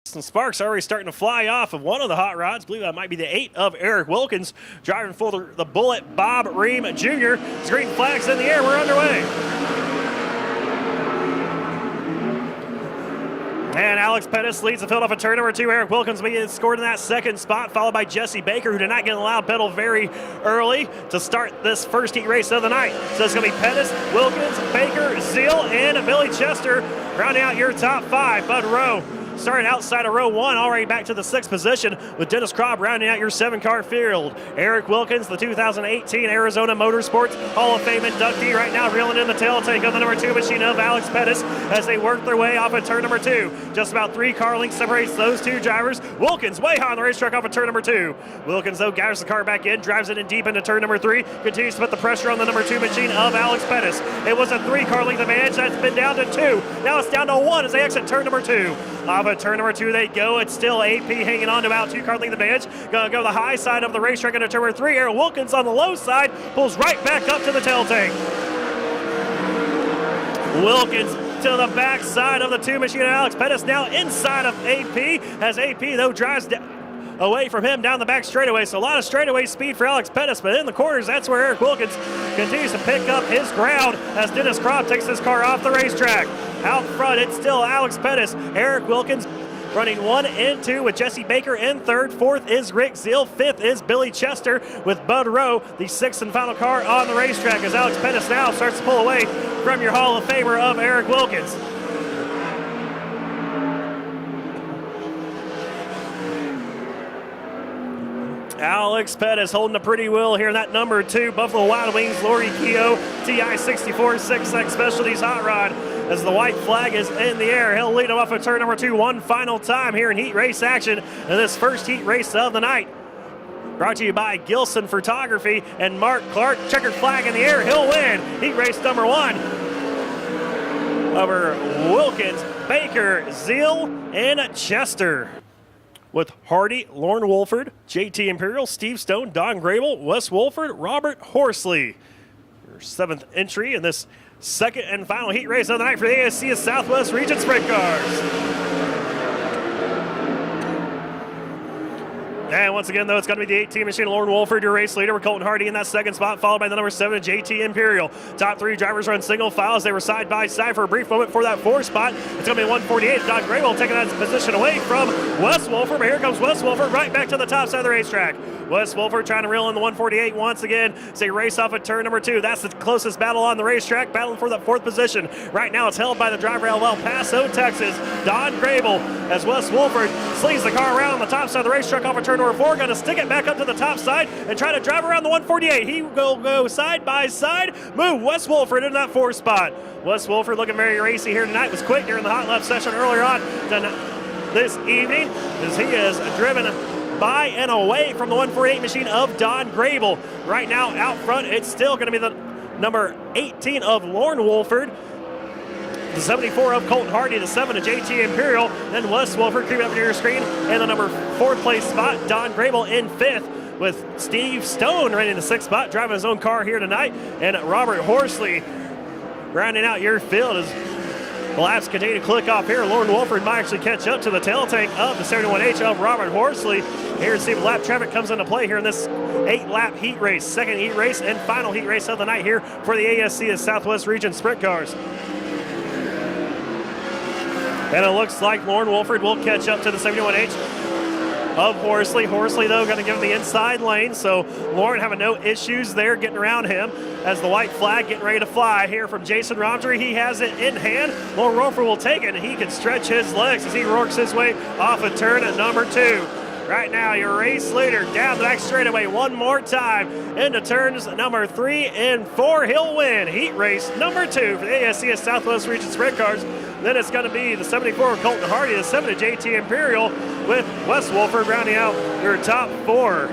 Some sparks already starting to fly off of one of the hot rods. I believe that might be the 8 of Eric Wilkins. Driving for the Bullet, Bob Ream Jr. Green flags in the air. We're underway. And Alex Pettis leads the field off of turn number 2. Eric Wilkins scored in that second spot, followed by Jesse Baker, who did not get an allowed pedal very early to start this first heat race of the night. So it's going to be Pettis, Wilkins, Baker, Zeal, and Billy Chester rounding out your top 5. Bud Rowe starting outside of row 1, already back to the 6th position, with Dennis Kropp rounding out your 7-car field. Eric Wilkins, the 2018 Arizona Motorsports Hall of Fame inductee, right now reeling in the tail tank of the number 2 machine of Alex Pettis as they work their way off of turn number 2. Just about 3 car lengths separates those two drivers. Wilkins way high on the racetrack off of turn number 2. Wilkins, though, gathers the car back in, drives it in deep into turn number 3, continues to put the pressure on the number 2 machine of Alex Pettis. It was a 3-car length advantage. That's been down to 2. Now it's down to 1 as they exit turn number 2. Off of turn number 2 they go. It's still AP hanging on to about 2-car length advantage. Gonna go the high side of the racetrack into turn number 3. Eric Wilkins on the low side pulls right back up to the tail tank. Wilkins to the back side of the 2 machine of Alex Pettis, now inside of AP, as AP though drives away from him down the back straightaway. So a lot of straightaway speed for Alex Pettis, but in the corners, that's where Eric Wilkins continues to pick up his ground as Dennis Kropp takes his car off the racetrack. Out front, it's still Alex Pettis. Eric Wilkins running 1 and 2 with Jesse Baker in 3rd. 4th is Rick Zeal. 5th is Billy Chester with Bud Rowe, the 6th and final car on the racetrack, as Alex Pettis now starts to pull away from your Hall of Famer of Eric Wilkins. Alex Pettis holding a pretty wheel here in that number 2 Buffalo Wild Wings Lori Keogh TI 64 6X Specialties hot rod. As the white flag is in the air, he'll lead him off of turn number 2 one final time here in heat race action in this first heat race of the night. Brought to you by Gilson Photography and Mark Clark. Checkered flag in the air, he'll win heat race number 1 over Wilkins, Baker, Zeal, and Chester. With Hardy, Lauren Wolford, JT Imperial, Steve Stone, Don Grable, Wes Wolford, Robert Horsley. Your 7th entry in this second and final heat race of the night for the ASCS Southwest Region Sprint Cars. And once again, though, it's going to be the 18 machine, Lauren Wolford, your race leader, with Colton Hardy in that second spot, followed by the number 7, JT Imperial. Top 3 drivers run single file as they were side by side for a brief moment for that 4th spot. It's going to be 148. Don Grable taking that position away from Wes Wolford, but here comes Wes Wolford right back to the top side of the racetrack. Wes Wolford trying to reel in the 148 once again as they race off at turn number 2. That's the closest battle on the racetrack, battling for that 4th position. Right now it's held by the driver out of El Paso, Texas, Don Grable, as Wes Wolford slings the car around on the top side of the racetrack off of turn number 4. Going to stick it back up to the top side and try to drive around the 148. He will go side by side, move Wes Wolford into that 4th spot. Wes Wolford looking very racy here tonight. Was quick during the hot lap session earlier on this evening as he is driven by and away from the 148 machine of Don Grable. Right now out front, it's still going to be the number 18 of Lauren Wolford, the 74 of Colton Hardy, the 7 of JT Imperial, then Wes Wolford creeping up to your screen, and the number 4th place spot, Don Grable in 5th, with Steve Stone running the 6th spot, driving his own car here tonight, and Robert Horsley rounding out your field as the laps continue to click off here. Lauren Wolford might actually catch up to the tail tank of the 71H of Robert Horsley. Here to see if lap traffic comes into play here in this 8-lap heat race, second heat race and final heat race of the night here for the ASCS Southwest Region Sprint Cars. And it looks like Lauren Wolford will catch up to the 71H of Horsley. Horsley, though, going to give him the inside lane, so Lauren having no issues there getting around him as the white flag getting ready to fly here from Jason Romsey. He has it in hand. Lauren Wolford will take it, and he can stretch his legs as he works his way off of turn at number 2. Right now, your race leader down the back straightaway one more time into turns number 3 and 4. He'll win heat race number 2 for the ASCS Southwest Region Sprint Cars. Then it's going to be the 74 of Colton Hardy, the 7 of JT Imperial, with Wes Wolford rounding out your top 4.